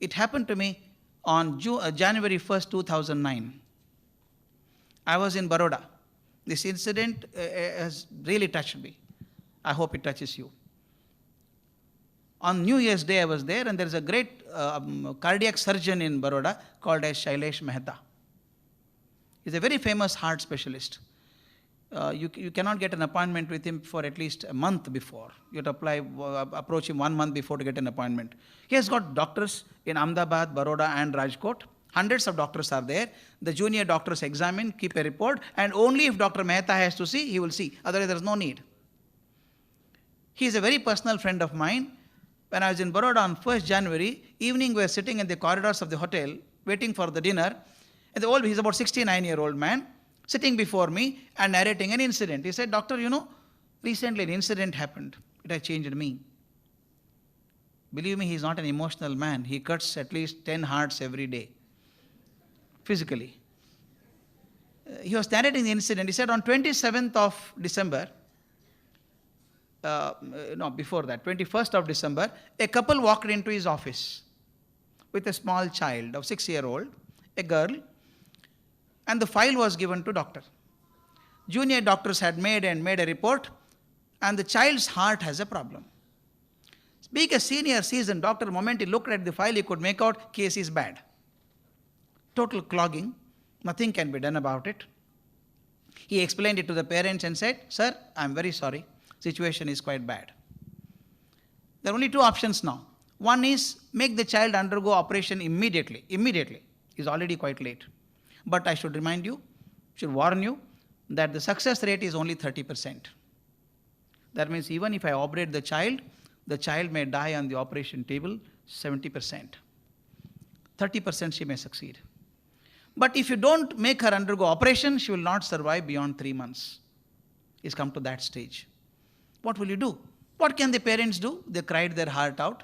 It happened to me on January 1st, 2009. I was in Baroda. This incident has really touched me. I hope it touches you. On New Year's Day, I was there, and there is a great cardiac surgeon in Baroda called as Shailesh Mehta. He's a very famous heart specialist. You cannot get an appointment with him for at least a month before. You have to approach him 1 month before to get an appointment. He has got doctors in Ahmedabad, Baroda, and Rajkot. Hundreds of doctors are there. The junior doctors examine, keep a report, and only if Dr. Mehta has to see, he will see. Otherwise, there is no need. He is a very personal friend of mine. When I was in Baroda on 1st January, evening we were sitting in the corridors of the hotel, waiting for the dinner, and he's about 69-year-old man, sitting before me and narrating an incident. He said, Doctor, recently an incident happened. It has changed me. Believe me, he's not an emotional man. He cuts at least 10 hearts every day, physically. He was narrating the incident. He said on 27th of December, before that, 21st of December, a couple walked into his office with a small child of 6-year-old, a girl, and the file was given to doctor. Junior doctors had made a report, and the child's heart has a problem. Being a senior seasoned doctor, the moment he looked at the file, he could make out case is bad. Total clogging, nothing can be done about it. He explained it to the parents and said, Sir, I'm very sorry, situation is quite bad. There are only two options now. One is make the child undergo operation immediately. It's already quite late. But I should remind you, should warn you, that the success rate is only 30%. That means even if I operate the child may die on the operation table 70%. 30% she may succeed. But if you don't make her undergo operation, she will not survive beyond 3 months. It's come to that stage. What will you do? What can the parents do? They cried their heart out.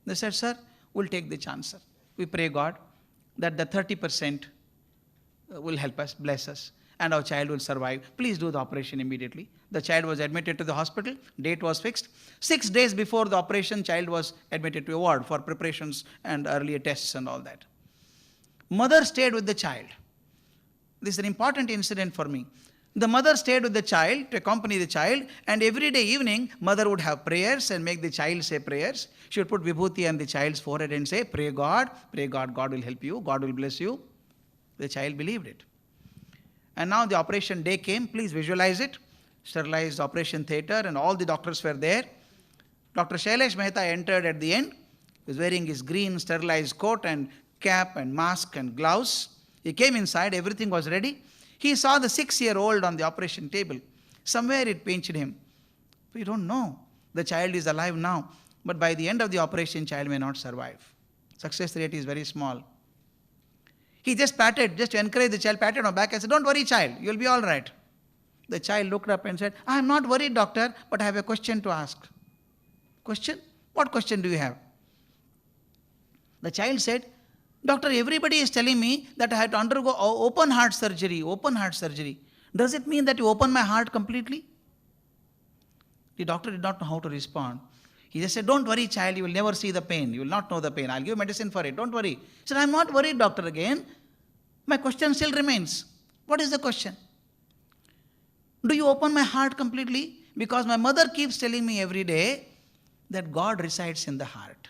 They said, Sir, we'll take the chance, sir. We pray God that the 30% will help us, bless us, and our child will survive. Please do the operation immediately. The child was admitted to the hospital. Date was fixed. 6 days before the operation, child was admitted to a ward for preparations and earlier tests and all that. Mother stayed with the child. This is an important incident for me. The mother stayed with the child to accompany the child, and every day evening, mother would have prayers and make the child say prayers. She would put vibhuti on the child's forehead and say, pray God, God will help you, God will bless you. The child believed it. And now the operation day came. Please visualize it. Sterilized operation theatre, and all the doctors were there. Dr. Shailesh Mehta entered at the end. He was wearing his green sterilized coat and cap and mask and gloves. He came inside. Everything was ready. He saw the 6-year-old on the operation table. Somewhere it pinched him. We don't know. The child is alive now, but by the end of the operation, child may not survive. Success rate is very small. He just to encourage the child, patted on the back and said, don't worry, child, you'll be all right. The child looked up and said, I'm not worried, doctor, but I have a question to ask. Question? What question do you have? The child said, Doctor, everybody is telling me that I have to undergo open heart surgery. Does it mean that you open my heart completely? The doctor did not know how to respond. He just said, don't worry, child, you will never see the pain. You will not know the pain. I'll give medicine for it. Don't worry. He said, I'm not worried, doctor, again. My question still remains. What is the question? Do you open my heart completely? Because my mother keeps telling me every day that God resides in the heart.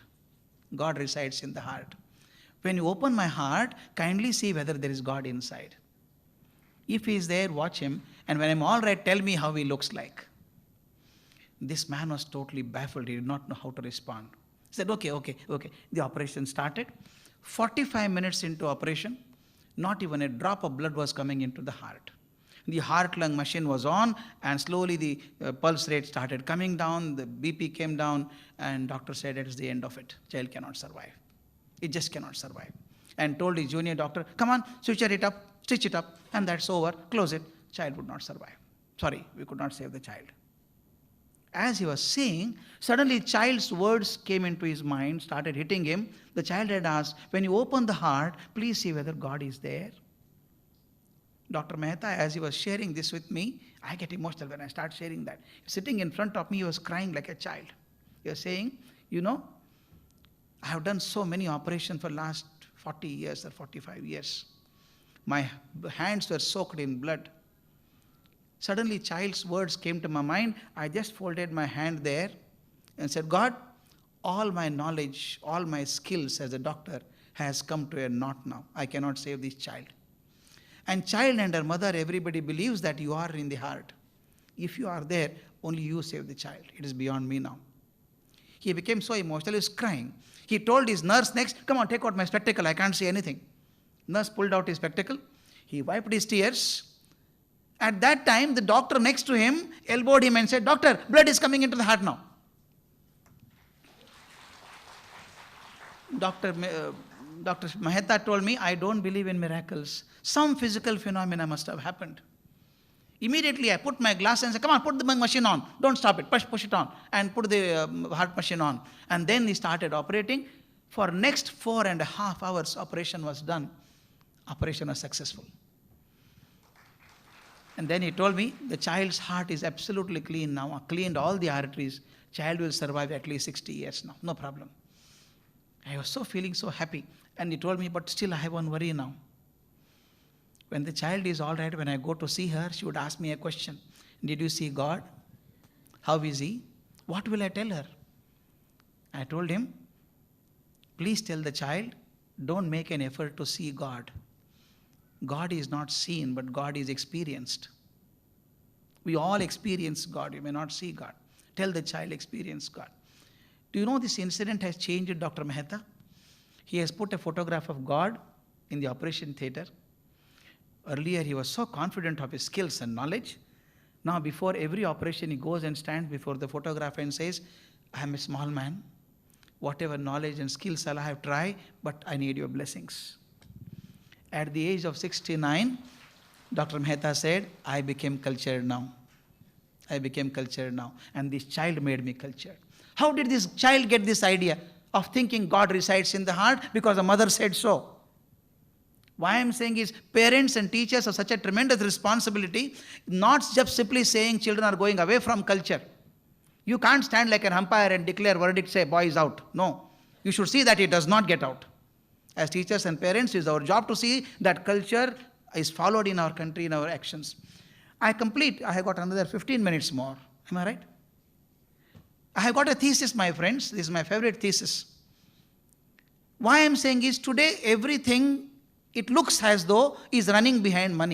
God resides in the heart. When you open my heart, kindly see whether there is God inside. If he is there, watch him. And when I'm all right, tell me how he looks like. This man was totally baffled. He did not know how to respond. He said, okay. The operation started. 45 minutes into operation, not even a drop of blood was coming into the heart. The heart-lung machine was on, and slowly the pulse rate started coming down, the BP came down, and doctor said it is the end of it. Child cannot survive. It just cannot survive. And told his junior doctor, come on, switch it up, stitch it up, and that's over, close it. Child would not survive. Sorry, we could not save the child. As he was saying, suddenly child's words came into his mind, started hitting him. The child had asked, when you open the heart, please see whether God is there. Dr. Mehta, as he was sharing this with me, I get emotional when I start sharing that. Sitting in front of me, he was crying like a child. He was saying, I have done so many operations for last 40 years or 45 years. My hands were soaked in blood. Suddenly, child's words came to my mind. I just folded my hand there and said, God, all my knowledge, all my skills as a doctor has come to a knot now. I cannot save this child. And child and her mother, everybody believes that you are in the heart. If you are there, only you save the child. It is beyond me now. He became so emotional, he was crying. He told his nurse next, come on, take out my spectacle, I can't see anything. Nurse pulled out his spectacle. He wiped his tears. At that time, the doctor next to him elbowed him and said, Doctor, blood is coming into the heart now. Dr. Mehta told me, I don't believe in miracles. Some physical phenomena must have happened. Immediately I put my glass and said, come on, put the machine on. Don't stop it, push it on. And put the heart machine on. And then he started operating. For next 4.5 hours, operation was done. Operation was successful. And then he told me, the child's heart is absolutely clean now. I cleaned all the arteries. Child will survive at least 60 years now, no problem. I was feeling so happy. And he told me, but still I have one worry now. When the child is all right, when I go to see her, she would ask me a question. Did you see God? How is he? What will I tell her? I told him, please tell the child, don't make an effort to see God. God is not seen, but God is experienced. We all experience God. You may not see God. Tell the child, experience God. Do you know this incident has changed Dr. Mehta? He has put a photograph of God in the operation theatre. Earlier, he was so confident of his skills and knowledge. Now, before every operation, he goes and stands before the photographer and says, I am a small man. Whatever knowledge and skills I have tried, but I need your blessings. At the age of 69, Dr. Mehta said, I became cultured now. I became cultured now. And this child made me cultured. How did this child get this idea of thinking God resides in the heart? Because the mother said so. Why I'm saying is, parents and teachers have such a tremendous responsibility, not just simply saying children are going away from culture. You can't stand like an umpire and declare verdict, say, boy is out. No. You should see that it does not get out. As teachers and parents, it is our job to see that culture is followed in our country, in our actions. I have got another 15 minutes more. Am I right? I have got a thesis, my friends. This is my favorite thesis. Why I'm saying is, today everything, it looks as though is running behind money.